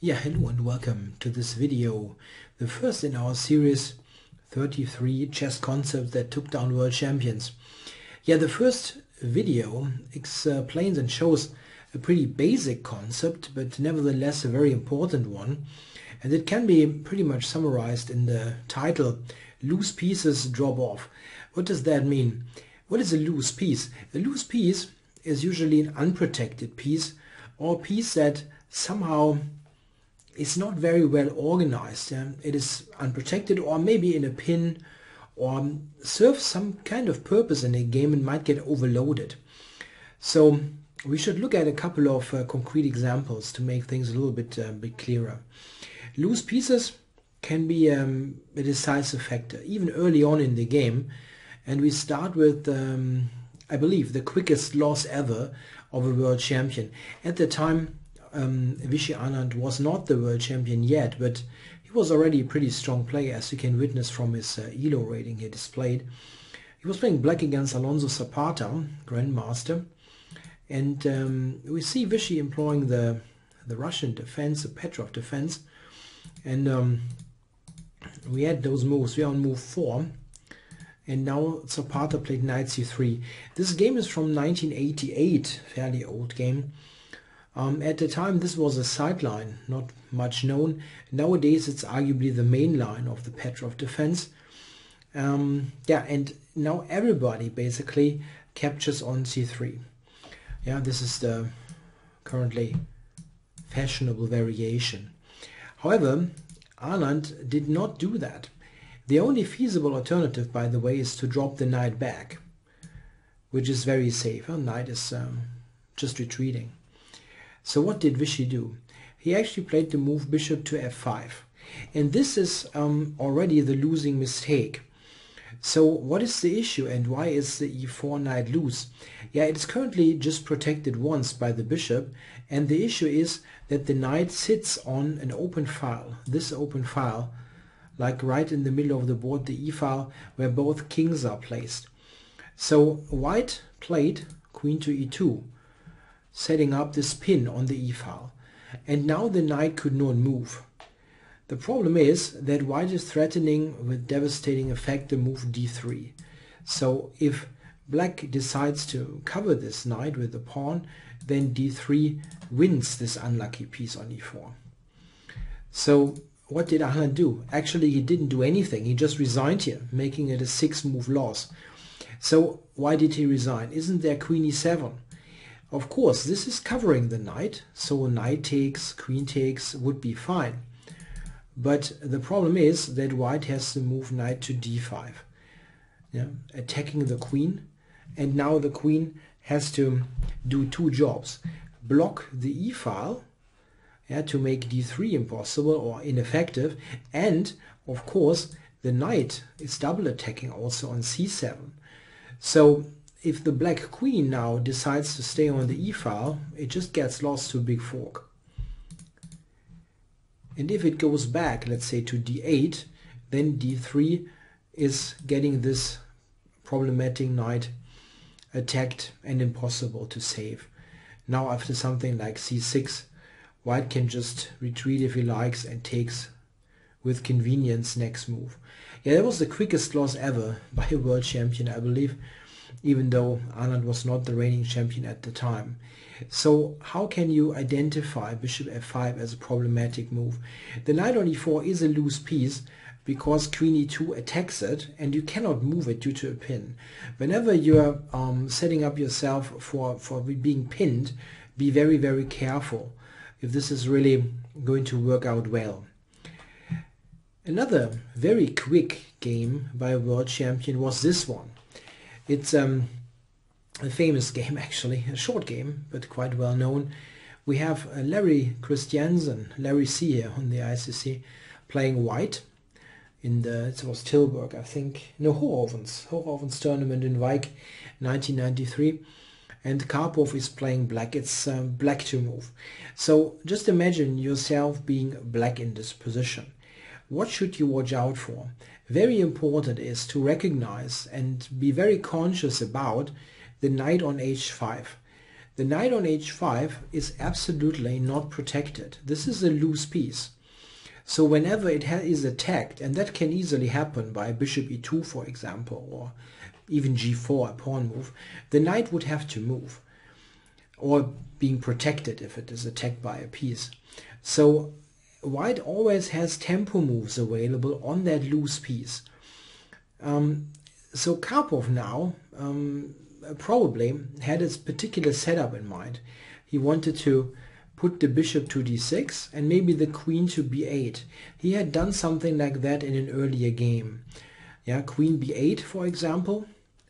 Yeah, hello and welcome to this video, the first in our series 33 chess concepts that took down world champions. Yeah, the first video explains and shows a pretty basic concept, but nevertheless a very important one. And it can be pretty much summarized in the title, Loose Pieces Drop Off. What does that mean? What is a loose piece? A loose piece is usually an unprotected piece, or a piece that somehow is not very well organized. It is unprotected, or maybe in a pin, or serves some kind of purpose in a game and might get overloaded. So we should look at a couple of concrete examples to make things a little bit clearer. Loose pieces can be a decisive factor, even early on in the game. And we start with, I believe, the quickest loss ever of a world champion. At the time, Vishy Anand was not the world champion yet, but he was already a pretty strong player, as you can witness from his ELO rating he displayed. He was playing black against Alonso Zapata, Grandmaster, and we see Vishy employing the Russian defense, the Petrov defense, and we had those moves. We are on move 4, and now Zapata played knight c3. This game is from 1988, fairly old game. At the time this was a sideline, not much known. Nowadays it's arguably the main line of the Petrov defense. Yeah, and now everybody basically captures on c3. Yeah, this is the currently fashionable variation. However, Anand did not do that. The only feasible alternative, by the way, is to drop the knight back, which is very safe. Knight is just retreating. So what did Vishy do? He actually played the move bishop to f5. And this is already the losing mistake. So what is the issue, and why is the e4 knight loose? Yeah, it's currently just protected once by the bishop, and the issue is that the knight sits on an open file, this open file, like right in the middle of the board, the e file, where both kings are placed. So white played queen to e2, setting up this pin on the e-file, and now the knight could not move. The problem is that white is threatening with devastating effect the move d3. So if black decides to cover this knight with the pawn, then d3 wins this unlucky piece on e4. So what did Anand do? Actually, he didn't do anything. He just resigned here, making it a 6-move loss. So why did he resign? Isn't there queen e7? Of course, this is covering the knight, so knight takes, queen takes would be fine. But the problem is that white has to move knight to d5, yeah, attacking the queen, and now the queen has to do two jobs. Block the e-file, yeah, to make d3 impossible or ineffective, and of course the knight is double attacking also on c7. So if the black queen now decides to stay on the e-file, it just gets lost to a big fork. And if it goes back, let's say to d8, then d3 is getting this problematic knight attacked and impossible to save. Now after something like c6, white can just retreat if he likes and takes with convenience next move. Yeah, that was the quickest loss ever by a world champion, I believe, even though Anand was not the reigning champion at the time. So how can you identify bishop f5 as a problematic move? The knight on e4 is a loose piece because queen e2 attacks it, and you cannot move it due to a pin. Whenever you're setting up yourself for being pinned, be very, very careful if this is really going to work out well. Another very quick game by a world champion was this one. It's a famous game, actually, a short game, but quite well known. We have Larry Christiansen, Larry C here on the ICC, playing white in the, it was Tilburg, I think, no, Hochofens tournament in Wijk, 1993. And Karpov is playing black. It's black to move. So just imagine yourself being black in this position. What should you watch out for? Very important is to recognize and be very conscious about the knight on h5. the knight on h5 is absolutely not protected. This is a loose piece. So whenever it is attacked, and that can easily happen by bishop e2, for example, or even g4, a pawn move, the knight would have to move, or being protected if it is attacked by a piece. So white always has tempo moves available on that loose piece. So Karpov now probably had his particular setup in mind. He wanted to put the bishop to d6 and maybe the queen to b8. He had done something like that in an earlier game. Yeah, queen b8, for example,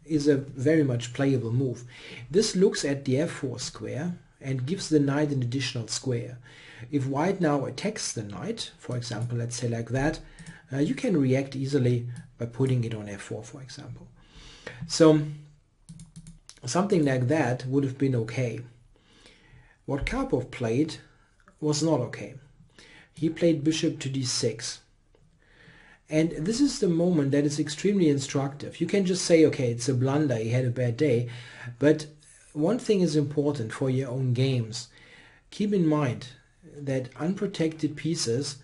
is a very much playable move. This looks at the f4 square and gives the knight an additional square. If white now attacks the knight, for example, let's say like that, you can react easily by putting it on f4, for example. So something like that would have been okay. What Karpov played was not okay. He played bishop to d6. And this is the moment that is extremely instructive. You can just say, okay, it's a blunder, he had a bad day. But one thing is important for your own games. Keep in mind that unprotected pieces,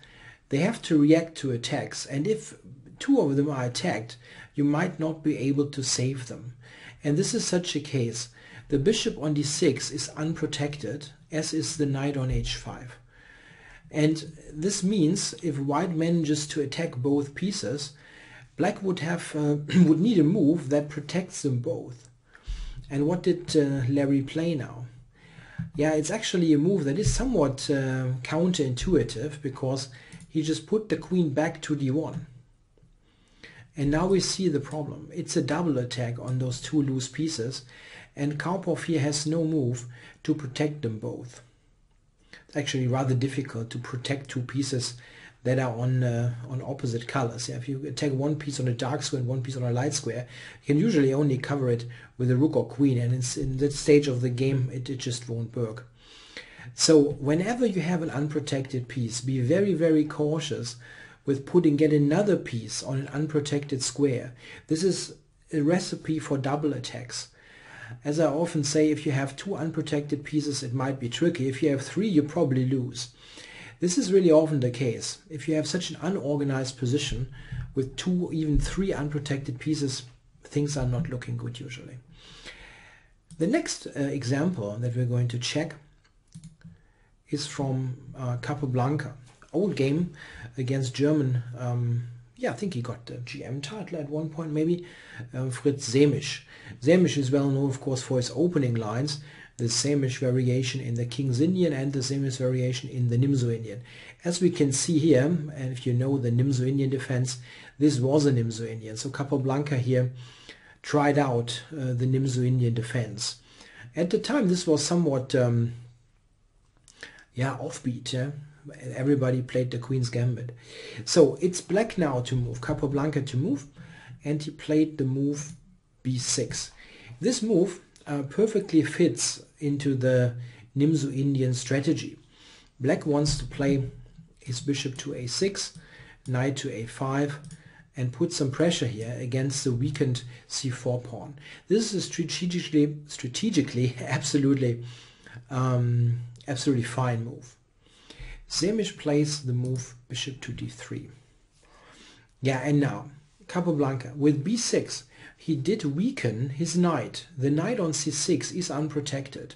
they have to react to attacks. And if two of them are attacked, you might not be able to save them. And this is such a case. The bishop on d6 is unprotected, as is the knight on h5. And this means if white manages to attack both pieces, black would have would need a move that protects them both. And what did Larry play now? Yeah, it's actually a move that is somewhat counterintuitive, because he just put the queen back to d1. And now we see the problem. It's a double attack on those two loose pieces, and Karpov here has no move to protect them both. It's actually rather difficult to protect two pieces that are on opposite colors. Yeah, if you attack one piece on a dark square and one piece on a light square, you can usually only cover it with a rook or queen, and it's in that stage of the game it just won't work. So whenever you have an unprotected piece, be very, very cautious with putting yet another piece on an unprotected square. This is a recipe for double attacks. As I often say, if you have two unprotected pieces, it might be tricky. If you have three, you probably lose. This is really often the case. If you have such an unorganized position with two, even three unprotected pieces, things are not looking good usually. The next example that we're going to check is from Capablanca. Old game against German, yeah, I think he got the GM title at one point maybe, Fritz Semisch. Semisch is well known, of course, for his opening lines, the Semisch variation in the King's Indian and the Semisch variation in the Nimzo Indian. As we can see here, and if you know the Nimzo Indian defense, this was a Nimzo Indian. So Capablanca here tried out the Nimzo Indian defense. At the time, this was somewhat, yeah, offbeat, yeah? Everybody played the Queen's Gambit. So it's black now to move, Capablanca to move, and he played the move b6. This move perfectly fits into the Nimzo Indian strategy. Black wants to play his bishop to a6, knight to a5, and put some pressure here against the weakened c4 pawn. This is strategically absolutely fine move. Semisch plays the move bishop to d3. Yeah, and now Capablanca with b6, he did weaken his knight. The knight on c6 is unprotected.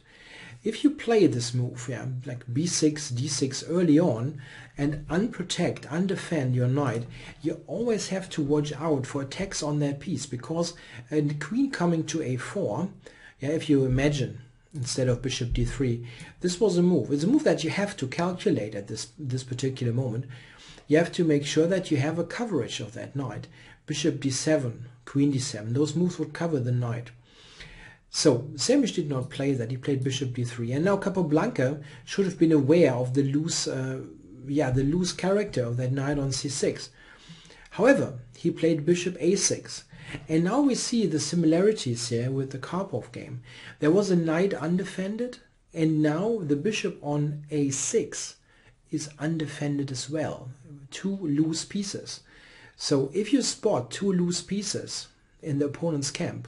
If you play this move, yeah, like b6, d6 early on, and undefend your knight, you always have to watch out for attacks on that piece, because a queen coming to a4, yeah, if you imagine, instead of bishop d3, this was a move. It's a move that you have to calculate at this particular moment. You have to make sure that you have a coverage of that knight. Bishop d7, queen d7, those moves would cover the knight. So Semisch did not play that. He played bishop d3, and now Capablanca should have been aware of the loose character of that knight on c6. However, he played bishop a6. And now we see the similarities here with the Karpov game. There was a knight undefended, and now the bishop on a6 is undefended as well. Two loose pieces. So if you spot two loose pieces in the opponent's camp,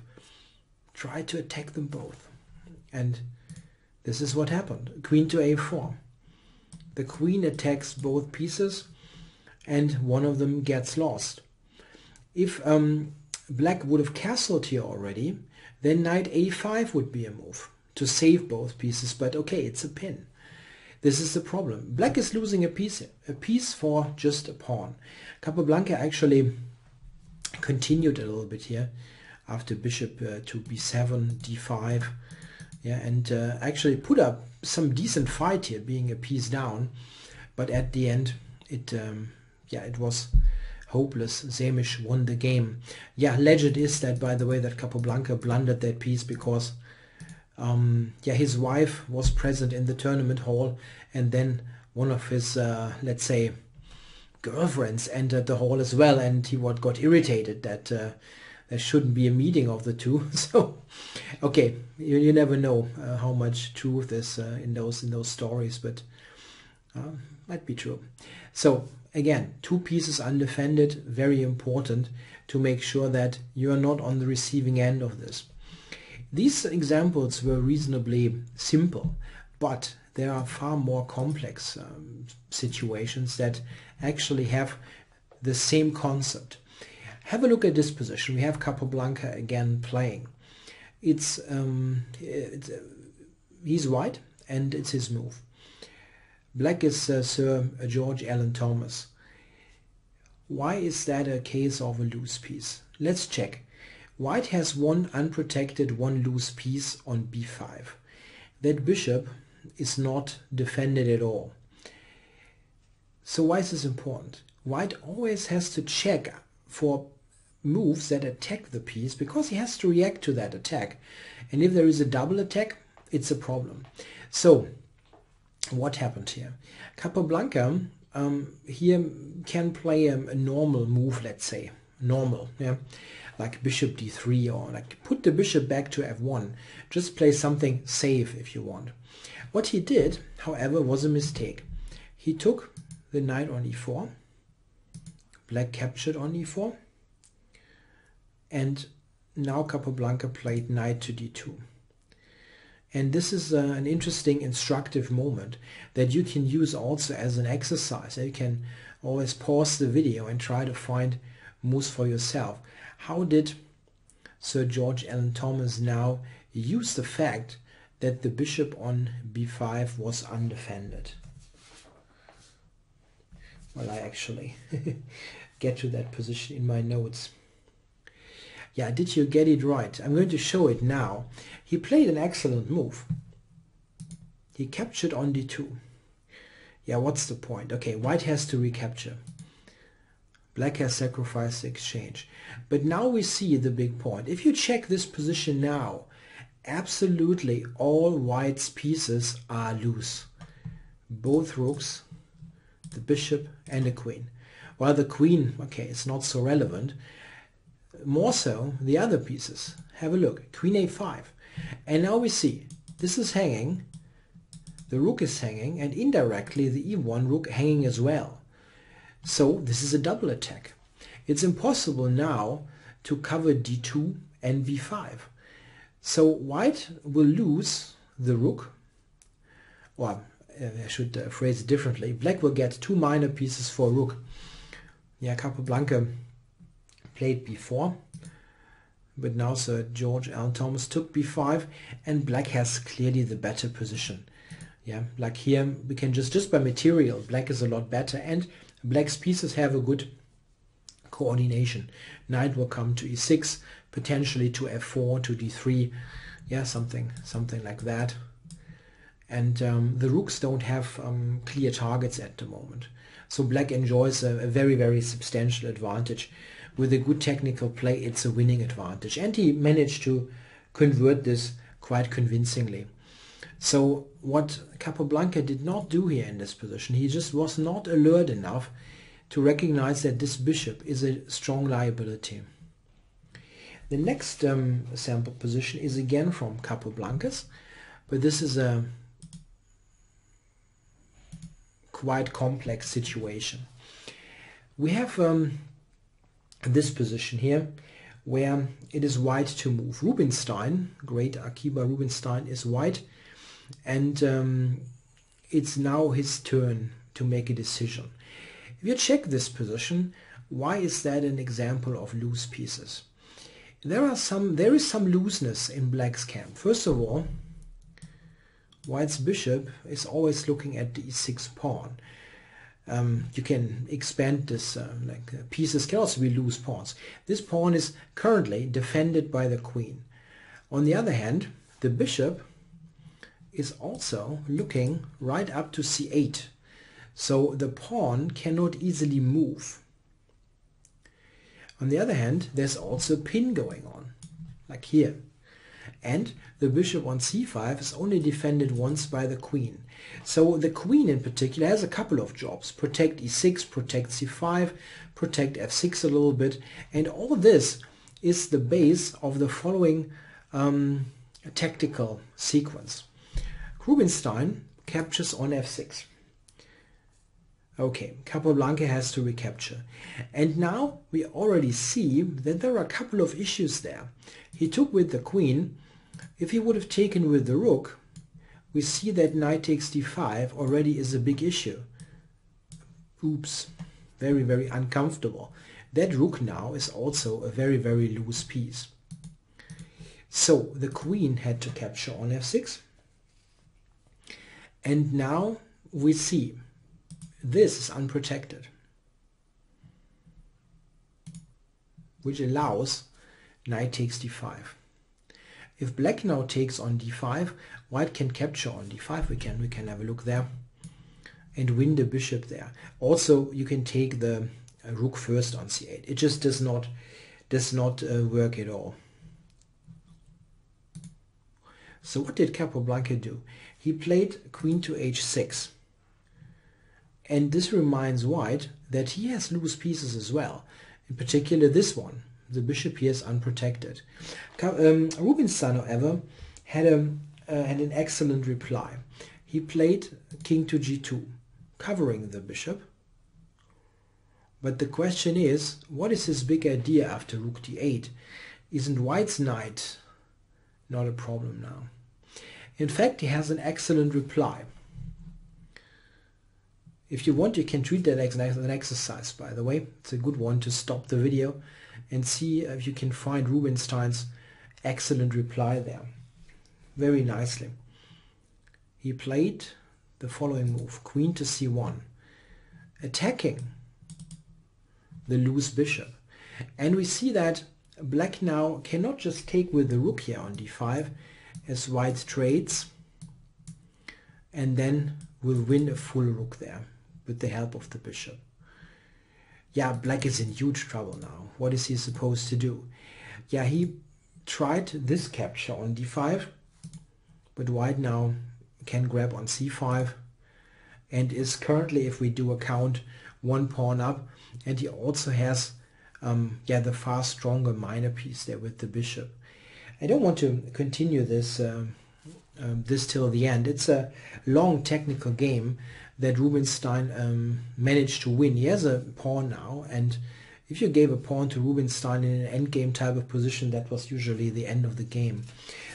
try to attack them both. And This is what happened. Queen to a4. The queen attacks both pieces and one of them gets lost. If black would have castled here already, then knight a5 would be a move to save both pieces, but okay, it's a pin. This is the problem. Black is losing a piece for just a pawn. Capablanca actually continued a little bit here after bishop to b7, d5, yeah, and actually put up some decent fight here, being a piece down, but at the end it was hopeless. Semisch won the game. Yeah, legend is that, by the way, that Capablanca blundered that piece because his wife was present in the tournament hall, and then one of his let's say girlfriends entered the hall as well, and he got irritated that there shouldn't be a meeting of the two. So okay, you never know how much truth is in those stories, but might be true. So again, two pieces undefended, very important to make sure that you are not on the receiving end of this. These examples were reasonably simple, but there are far more complex situations that actually have the same concept. Have a look at this position. We have Capablanca again playing. He's white and it's his move. Black is Sir George Alan Thomas. Why is that a case of a loose piece? Let's check. White has one unprotected, one loose piece on b5. That bishop is not defended at all. So why is this important? White always has to check for moves that attack the piece because he has to react to that attack. And if there is a double attack, it's a problem. So what happened here? Capablanca here can play a normal move, let's say. Normal, yeah, like bishop d3, or like put the bishop back to f1. Just play something safe if you want. What he did, however, was a mistake. He took the knight on e4. Black captured on e4. And now Capablanca played knight to d2. And this is an interesting, instructive moment that you can use also as an exercise. You can always pause the video and try to find moves for yourself. How did Sir George Alan Thomas now use the fact that the bishop on b5 was undefended? Well, I actually get to that position in my notes. Yeah, did you get it right? I'm going to show it now. He played an excellent move. He captured on d2. Yeah, what's the point? Okay, white has to recapture. Black has sacrificed the exchange. But now we see the big point. If you check this position now, absolutely all white's pieces are loose. Both rooks, the bishop and the queen. While the queen, okay, it's not so relevant. More so, the other pieces. Have a look. Queen a5. And now we see this is hanging, the rook is hanging, and indirectly the e1 rook hanging as well. So this is a double attack. It's impossible now to cover d2 and b5. So white will lose the rook, or I should phrase it differently. Black will get two minor pieces for rook. Yeah, Capablanca played b4, but now Sir George Alan Thomas took b5, and black has clearly the better position. Yeah, like here we can just by material, black is a lot better, and black's pieces have a good coordination. Knight will come to e6, potentially to f4, to d3, yeah, something like that. And the rooks don't have clear targets at the moment. So black enjoys a very, very substantial advantage. With a good technical play, it's a winning advantage. And he managed to convert this quite convincingly. So what Capablanca did not do here in this position, he just was not alert enough to recognize that this bishop is a strong liability. The next sample position is again from Capablanca's, but this is a quite complex situation. We have this position here where it is white to move. Rubinstein, great Akiba Rubinstein, is white. and it's now his turn to make a decision. If you check this position, why is that an example of loose pieces? There is some looseness in black's camp. First of all, white's bishop is always looking at the e6 pawn. You can expand this, pieces can also be loose pawns. This pawn is currently defended by the queen. On the other hand, the bishop is also looking right up to c8. So the pawn cannot easily move. On the other hand, there's also a pin going on, like here. And the bishop on c5 is only defended once by the queen. So the queen in particular has a couple of jobs. Protect e6, protect c5, protect f6 a little bit. And all this is the base of the following tactical sequence. Rubinstein captures on f6. Okay, Capablanca has to recapture. And now we already see that there are a couple of issues there. He took with the queen. If he would have taken with the rook, we see that knight takes d5 already is a big issue. Oops, very, very uncomfortable. That rook now is also a very, very loose piece. So the queen had to capture on f6. And now we see this is unprotected, which allows knight takes d5. If black now takes on d5, white can capture on d5. We can have a look there and win the bishop there. Also, you can take the rook first on c8. It just does not work at all. So what did Capablanca do? He played queen to h6. And this reminds white that he has loose pieces as well. In particular this one. The bishop here is unprotected. Rubinstein, however, had an excellent reply. He played king to g2, covering the bishop. But the question is, what is his big idea after rook d8? Isn't white's knight not a problem now? In fact, he has an excellent reply. If you want, you can treat that as an exercise, by the way. It's a good one to stop the video and see if you can find Rubinstein's excellent reply there. Very nicely. He played the following move, queen to c1, attacking the loose bishop. And we see that black now cannot just take with the rook here on d5, as white trades, and then will win a full rook there with the help of the bishop. Yeah, black is in huge trouble now. What is he supposed to do? Yeah, he tried this capture on d5, but white now can grab on c5 and is currently, if we do a count, one pawn up, and he also has the far stronger minor piece there with the bishop. I don't want to continue this this till the end. It's a long technical game that Rubinstein managed to win. He has a pawn now, and if you gave a pawn to Rubinstein in an endgame type of position, that was usually the end of the game.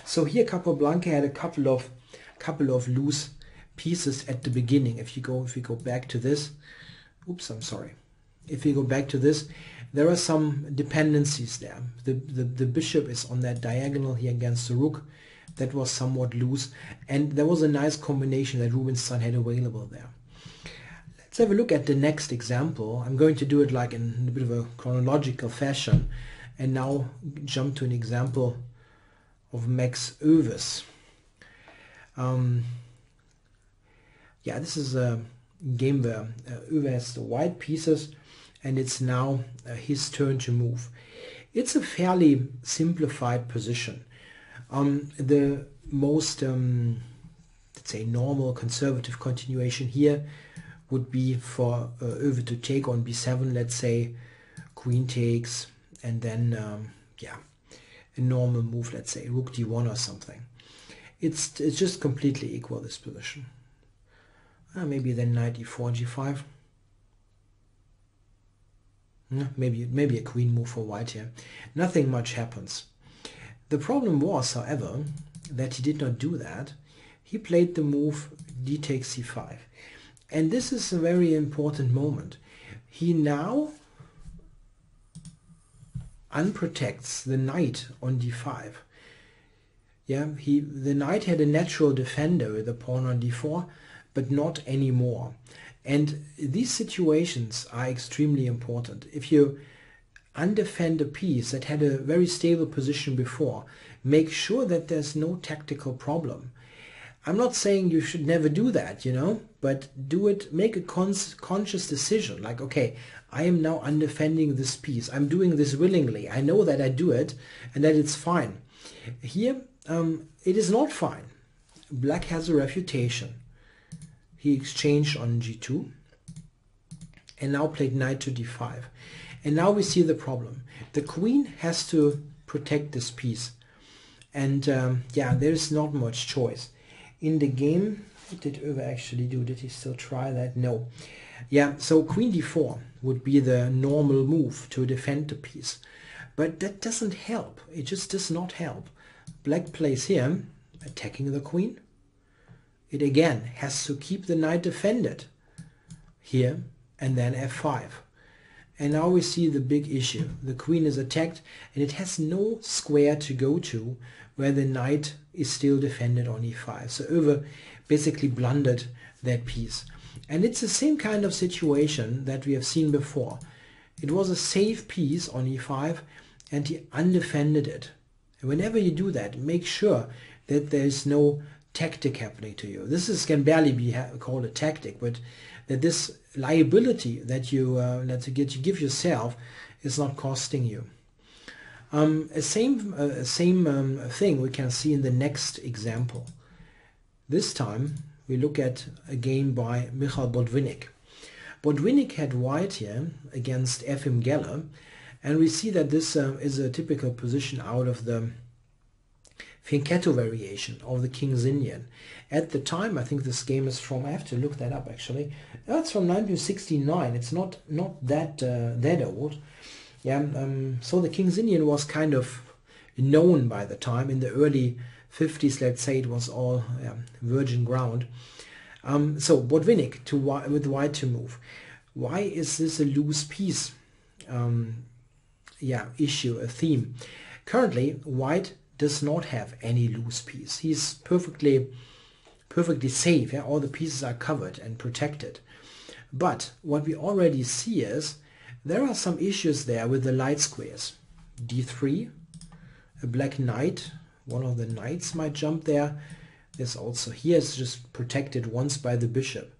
So here Capablanca had a couple of loose pieces at the beginning. If we go back to this, oops, I'm sorry. If we go back to this, there are some dependencies there. The bishop is on that diagonal here against the rook. That was somewhat loose, and there was a nice combination that Rubinstein had available there. Let's have a look at the next example. I'm going to do it like in a bit of a chronological fashion, and now jump to an example of Max Oever's. This is a game where Oever has the white pieces, and it's now his turn to move. It's a fairly simplified position. The most, let's say, normal conservative continuation here would be for Oever to take on b7, let's say, queen takes, and then, a normal move, let's say, rook d1 or something. It's just completely equal, this position. Maybe then knight e4, g5. Maybe a queen move for white here. Nothing much happens. The problem was, however, that he did not do that. he played the move d takes c5. And this is a very important moment. He now unprotects the knight on d5. Yeah, the knight had a natural defender with the pawn on d4, but not anymore. And these situations are extremely important. If you undefend a piece that had a very stable position before, make sure that there's no tactical problem. I'm not saying you should never do that, but do it, make a conscious decision, like, okay, I am now undefending this piece. I'm doing this willingly. I know that I do it and that it's fine. Here, it is not fine. Black has a refutation. He exchanged on g2 and now played knight to d5. And now we see the problem. The queen has to protect this piece. And yeah, there's not much choice. In the game, what did Oewe actually do? Did he still try that? No. Yeah, so queen d4 would be the normal move to defend the piece. But that doesn't help. It just does not help. Black plays here, attacking the queen. It again has to keep the knight defended here, and then f5. And now we see the big issue. The queen is attacked and it has no square to go to where the knight is still defended on e5. So Oewe basically blundered that piece. And it's the same kind of situation that we have seen before. It was a safe piece on e5 and he undefended it. And whenever you do that, make sure that there is no tactic happening to you. This can barely be called a tactic, but that this liability that you give yourself is not costing you. Same thing we can see in the next example. This time we look at a game by Michal Botvinnik. Botvinnik had white here against Efim Geller, and we see that this is a typical position out of the Fianchetto variation of the King's Indian. At the time, I think this game is from, I have to look that up actually. It's from 1969. It's not that old. Yeah. So the King's Indian was kind of known by the time. In the early 50s, let's say, it was all virgin ground. So Botvinnik with white to move. Why is this a loose piece? Issue, a theme. Currently, white does not have any loose piece. He's perfectly safe. Yeah? All the pieces are covered and protected. But what we already see is there are some issues there with the light squares. d3, a black knight. One of the knights might jump there. There's also here is just protected once by the bishop.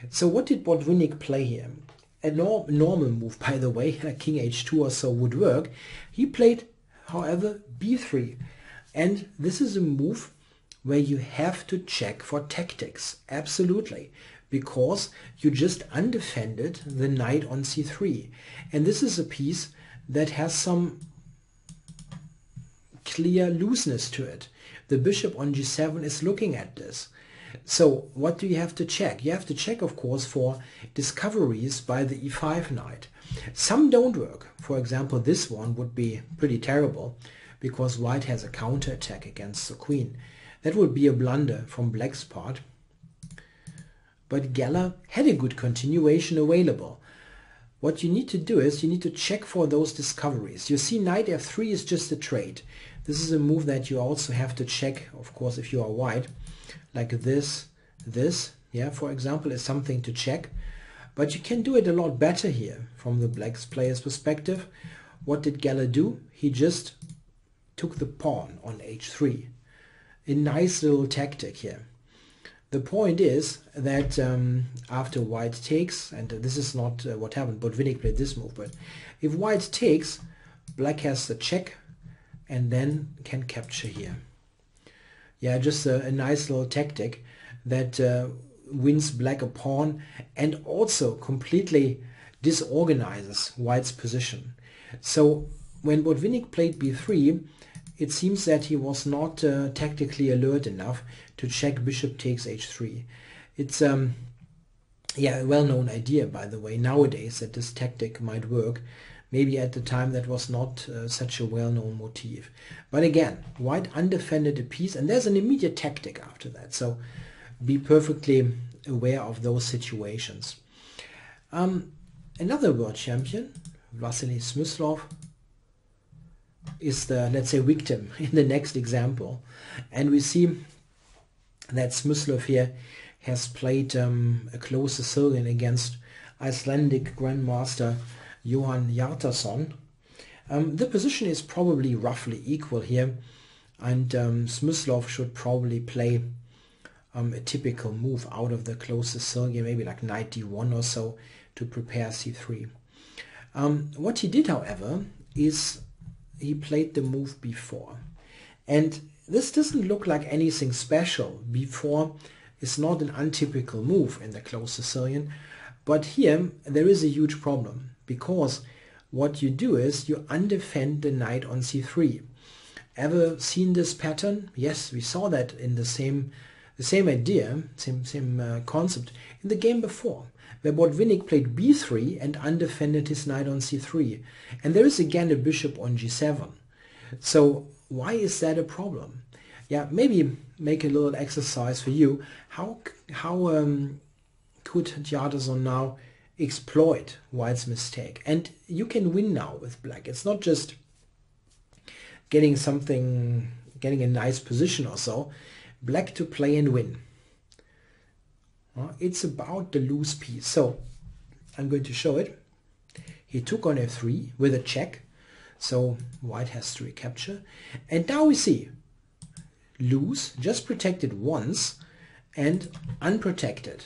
So what did Botvinnik play here? A normal move, by the way, like king h2 or so would work. He played, however, b3. And this is a move where you have to check for tactics, absolutely, because you just undefended the knight on c3. And this is a piece that has some clear looseness to it. The bishop on g7 is looking at this. So what do you have to check? You have to check, of course, for discoveries by the e5 knight. Some don't work. For example, this one would be pretty terrible because white has a counterattack against the queen. That would be a blunder from black's part. But Geller had a good continuation available. What you need to do is you need to check for those discoveries. You see knight f3 is just a trade. This is a move that you also have to check, of course, if you are white. Like this, yeah, for example, is something to check. But you can do it a lot better here from the black player's perspective. What did Geller do? He just took the pawn on h3. A nice little tactic here. The point is that after white takes, and this is not what happened, Botvinnik played this move, but if white takes, black has the check and then can capture here. Yeah, just a nice little tactic that wins black a pawn and also completely disorganizes white's position. So when Botvinnik played b3, it seems that he was not tactically alert enough to check bishop takes h3. It's a well-known idea, by the way, nowadays, that this tactic might work, maybe at the time that was not such a well-known motif. But again, white undefended a piece, and there's an immediate tactic after that. So be perfectly aware of those situations. Another world champion, Vasily Smyslov, is the, let's say, victim in the next example. And we see that Smyslov here has played a close Sicilian against Icelandic Grandmaster Johan Hjartarson. The position is probably roughly equal here, and Smyslov should probably play a typical move out of the close Sicilian, maybe like knight d1 or so, to prepare c3. What he did, however, is he played the move before. And this doesn't look like anything special. Before is not an untypical move in the close Sicilian, but here there is a huge problem, because what you do is you undefend the knight on c3. Ever seen this pattern? Yes, we saw that in the same idea, same concept in the game before, where Botvinnik played b3 and undefended his knight on c3. And there is again a bishop on g7. So why is that a problem? Yeah, maybe make a little exercise for you. How could Hjartarson now exploit white's mistake? And you can win now with black. It's not just getting a nice position or so. Black to play and win. It's about the loose piece. So I'm going to show it. He took on f3 with a check. So white has to recapture. And now we see loose, just protected once, and unprotected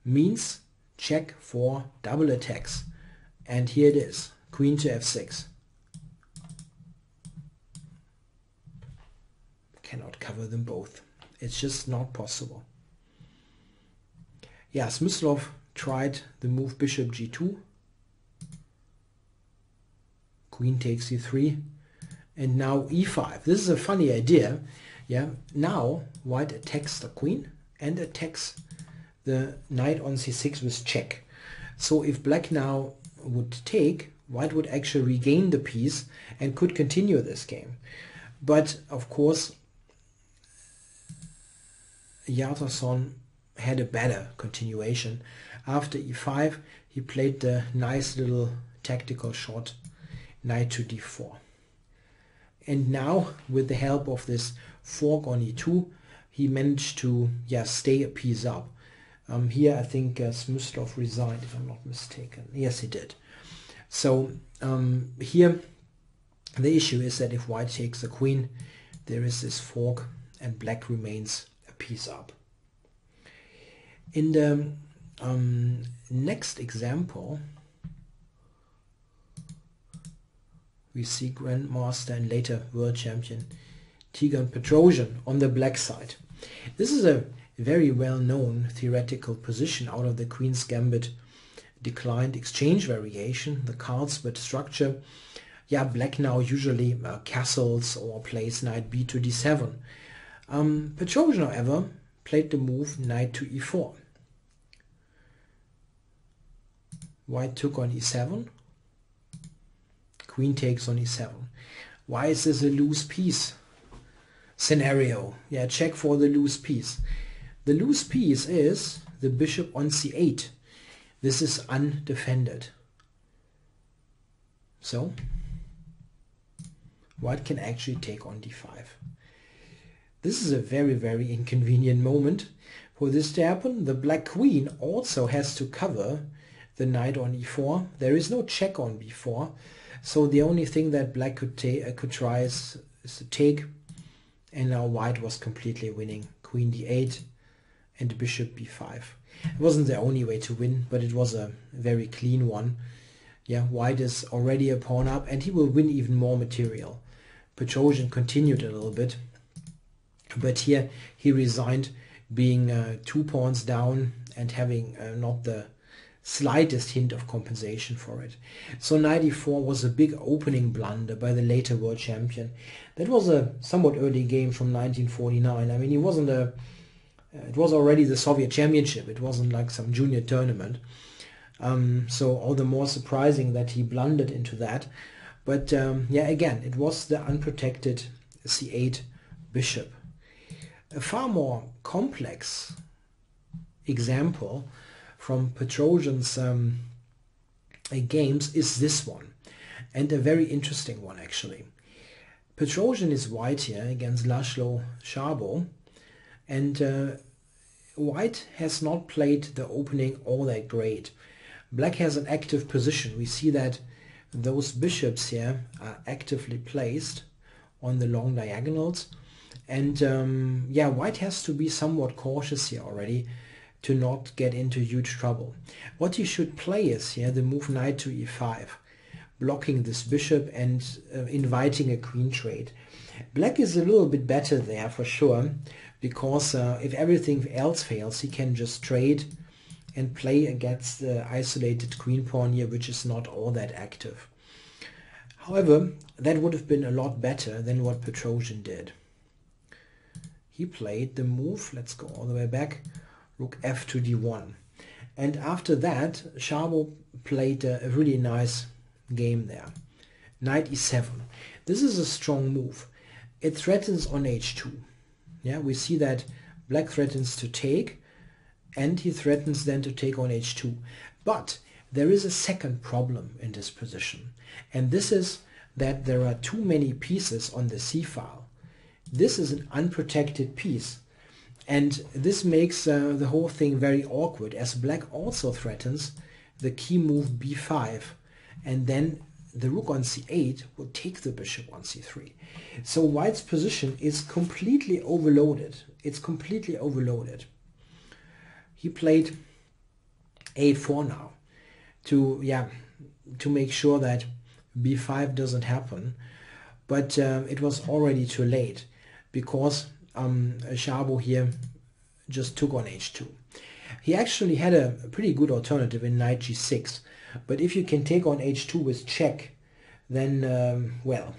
means check for double attacks. And here it is, queen to f6. Cannot cover them both. It's just not possible. Yeah, Smyslov tried the move bishop g2. Queen takes e3. And now e5. This is a funny idea. Yeah, now white attacks the queen and attacks the knight on c6 with check. So if black now would take, white would actually regain the piece and could continue this game. But of course, Hjartarson had a better continuation. After e5, he played the nice little tactical shot, knight to d4. And now, with the help of this fork on e2, he managed to stay a piece up. Here I think Smyslov resigned, if I'm not mistaken. Yes, he did. So here the issue is that if white takes the queen, there is this fork and black remains a piece up. In the next example, we see Grandmaster and later World Champion Tigran Petrosian on the black side. This is a very well-known theoretical position out of the Queen's Gambit declined exchange variation, the Carlsbad structure. Yeah, black now usually castles or plays knight b to d7. Petrosian, however, played the move knight to e4. White took on e7. Queen takes on e7. Why is this a loose piece scenario? Yeah, check for the loose piece. The loose piece is the bishop on c8. This is undefended. So white can actually take on d5. This is a very, very inconvenient moment. For this to happen, the black queen also has to cover the knight on e4. There is no check on b4. So the only thing that black could try is to take, and now white was completely winning. Queen d8 and bishop b5. It wasn't the only way to win, but it was a very clean one. Yeah, white is already a pawn up, and he will win even more material. Petrosian continued a little bit, but here he resigned, being 2 pawns down and having not the slightest hint of compensation for it. So knight e4 was a big opening blunder by the later world champion. That was a somewhat early game from 1949. I mean, he wasn't it was already the Soviet championship. It wasn't like some junior tournament. So all the more surprising that he blundered into that. But yeah, again, it was the unprotected c8 bishop. A far more complex example from Petrosian's games is this one, and a very interesting one actually. Petrosian is white here against Laszlo Szabo, and white has not played the opening all that great. Black has an active position. We see that those bishops here are actively placed on the long diagonals, and yeah, white has to be somewhat cautious here already to not get into huge trouble. What you should play is here the move knight to e5, blocking this bishop and inviting a queen trade. Black is a little bit better there for sure, because if everything else fails, he can just trade and play against the isolated queen pawn here, which is not all that active. However, that would have been a lot better than what Petrosian did. He played the move, let's go all the way back, rook f to d1. And after that, Szabo played a really nice game there. Knight e7. This is a strong move. It threatens on h2. Yeah, we see that black threatens to take, and he threatens then to take on h2. But there is a second problem in this position, and this is that there are too many pieces on the c-file. This is an unprotected piece, and this makes the whole thing very awkward, as black also threatens the key move b5, and then the rook on c8 will take the bishop on c3. So white's position is completely overloaded. It's completely overloaded. He played a4 now to make sure that b5 doesn't happen, but it was already too late, because Szabo here just took on h2. He actually had a pretty good alternative in knight g6, but if you can take on h2 with check, then well,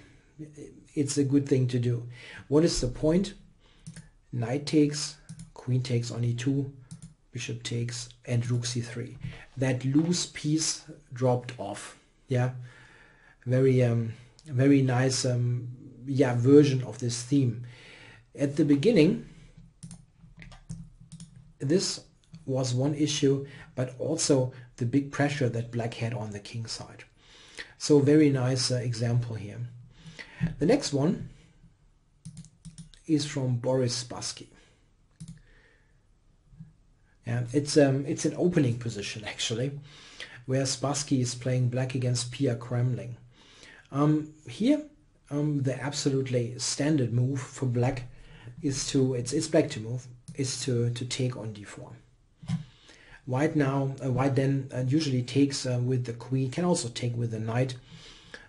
it's a good thing to do. What is the point? Knight takes, queen takes on e2, bishop takes, and rook c3. That loose piece dropped off. Yeah, very very nice version of this theme. At the beginning, this was one issue, but also the big pressure that black had on the king side. So very nice example here. The next one is from Boris Spassky. Yeah, it's an opening position actually, where Spassky is playing black against Pia Kremling. Here, the absolutely standard move for black is to black to move is to take on d4. White then usually takes with the queen, can also take with the knight.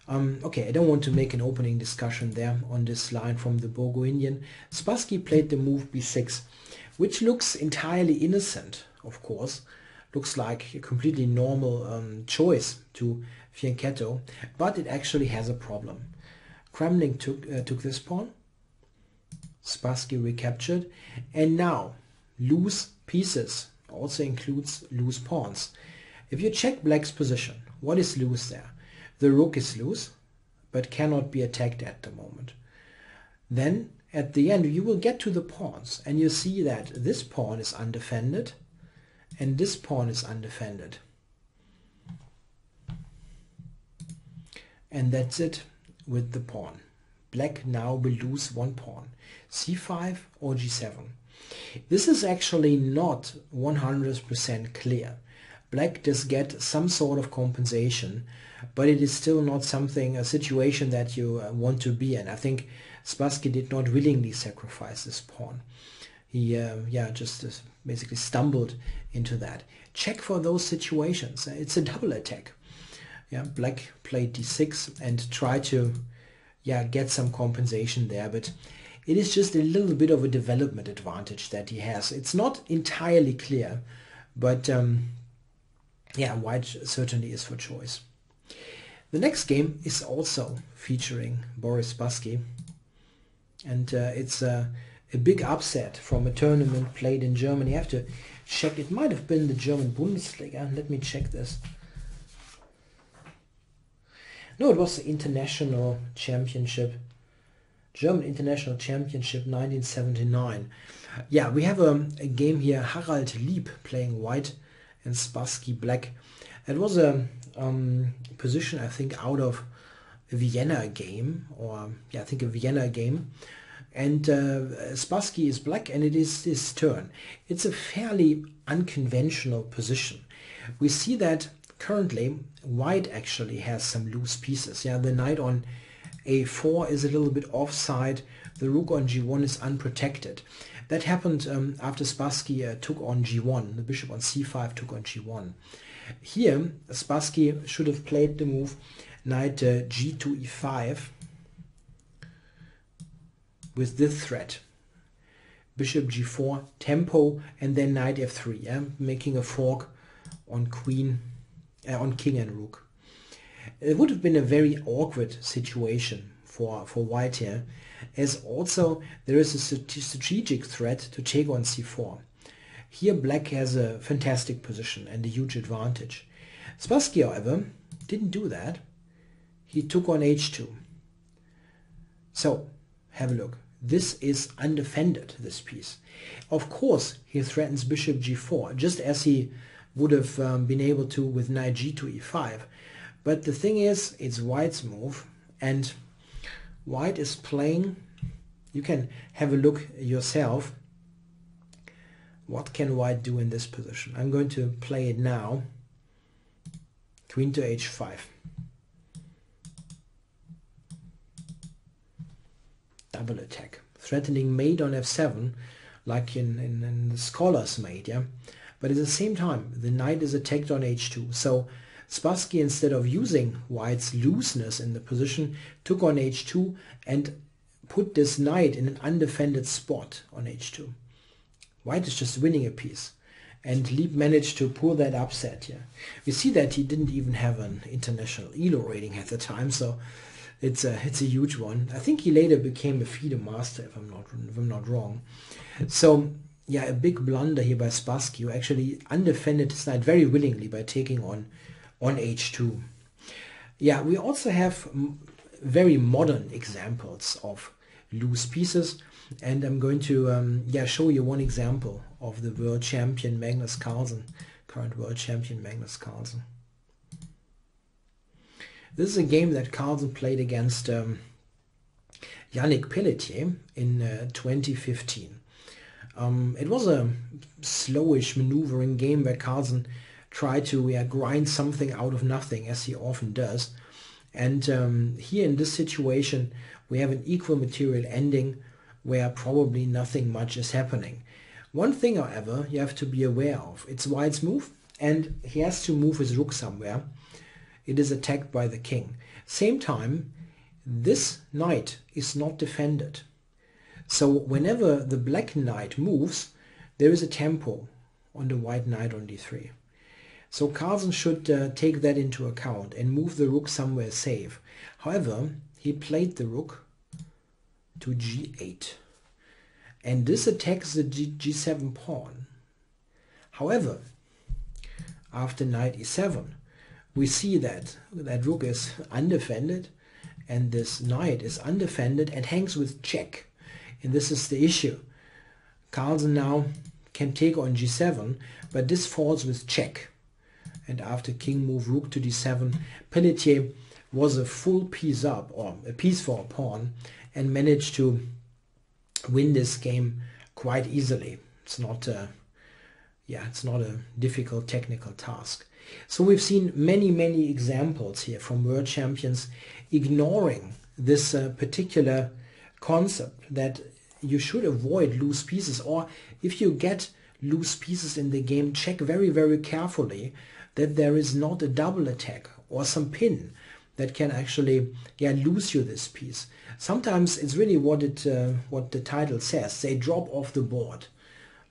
Okay, I don't want to make an opening discussion there on this line from the Bourguignon. Spassky played the move b6, which looks entirely innocent, of course. Looks like a completely normal choice to fianchetto, but it actually has a problem. Kremling took this pawn, Spassky recaptured, and now loose pieces also includes loose pawns. If you check black's position, what is loose there? The rook is loose, but cannot be attacked at the moment. Then at the end you will get to the pawns, and you see that this pawn is undefended and this pawn is undefended. And that's it with the pawn. Black now will lose one pawn, c5 or g7. This is actually not 100% clear. Black does get some sort of compensation, but it is still not a situation that you want to be in. I think Spassky did not willingly sacrifice this pawn. He just basically stumbled into that. Check for those situations. It's a double attack. Yeah, black played d6 and tried to get some compensation there, but it is just a little bit of a development advantage that he has. It's not entirely clear, but white certainly is for choice. The next game is also featuring Boris Spassky, and it's a big upset from a tournament played in Germany. I have to check. It might have been the German Bundesliga. Let me check this. No, it was the International Championship. German International Championship 1979. Yeah, we have a game here. Harald Lieb playing white and Spassky black. It was a position, I think, out of a Vienna game, or yeah, I think a Vienna game. And Spassky is black, and it is his turn. It's a fairly unconventional position. We see that currently white actually has some loose pieces. Yeah, the knight on a4 is a little bit offside. The rook on g1 is unprotected. That happened after Spassky took on g1. The bishop on c5 took on g1. Here, Spassky should have played the move knight g to e5 with this threat. Bishop g4, tempo, and then knight f3, yeah? Making a fork on queen, on king and rook. It would have been a very awkward situation for white here, as also there is a strategic threat to take on c4. Here black has a fantastic position and a huge advantage. Spassky, however, didn't do that. He took on h2. So, have a look. This is undefended, this piece. Of course, he threatens bishop g4, just as he would have been able to with knight g to e5. But the thing is, it's white's move, and white is playing. You can have a look yourself. What can white do in this position? I'm going to play it now. Queen to h5. Double attack. Threatening mate on f7, like in the scholar's mate, yeah? But at the same time, the knight is attacked on h2. So Spassky, instead of using white's looseness in the position, took on h2 and put this knight in an undefended spot on h2. White is just winning a piece, and Lieb managed to pull that upset here. We see that he didn't even have an international ELO rating at the time, so it's a huge one. I think he later became a FIDE master, if I'm not wrong. So yeah, a big blunder here by Spassky, who actually undefended his knight very willingly by taking on h2. Yeah, we also have very modern examples of loose pieces, and I'm going to show you one example of the world champion Magnus Carlsen, current world champion Magnus Carlsen. This is a game that Carlsen played against Yannick Pelletier in 2015. It was a slowish maneuvering game where Carlsen tried to grind something out of nothing, as he often does. And here in this situation we have an equal material ending where probably nothing much is happening. One thing, however, you have to be aware of. It's white's move, and he has to move his rook somewhere. It is attacked by the king. Same time, this knight is not defended. So whenever the black knight moves, there is a tempo on the white knight on d3. So Carlsen should take that into account and move the rook somewhere safe. However, he played the rook to g8. And this attacks the g7 pawn. However, after knight e7, we see that that rook is undefended, and this knight is undefended and hangs with check. And this is the issue. Carlsen now can take on g7, but this falls with check. And after king move rook to d7, Pelletier was a full piece up, or a piece for a pawn, and managed to win this game quite easily. It's not a difficult technical task. So we've seen many examples here from world champions ignoring this particular concept that you should avoid loose pieces, or if you get loose pieces in the game, check very carefully that there is not a double attack or some pin that can actually lose you this piece. Sometimes it's really what the title says. They drop off the board,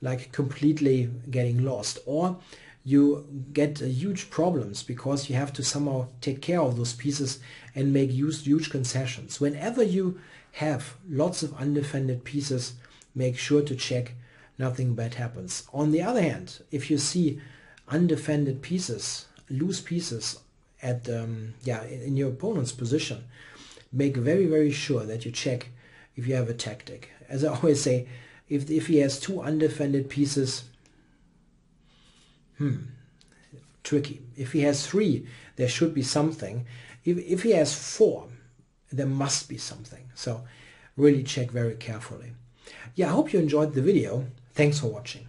like completely getting lost, or you get huge problems because you have to somehow take care of those pieces and make huge concessions. Whenever you have lots of undefended pieces, make sure to check nothing bad happens. On the other hand, if you see undefended pieces, loose pieces at in your opponent's position, make very sure that you check if you have a tactic. As I always say, if he has 2 undefended pieces, tricky. If he has 3, there should be something. If he has 4, there must be something. So really check very carefully. Yeah, I hope you enjoyed the video. Thanks for watching.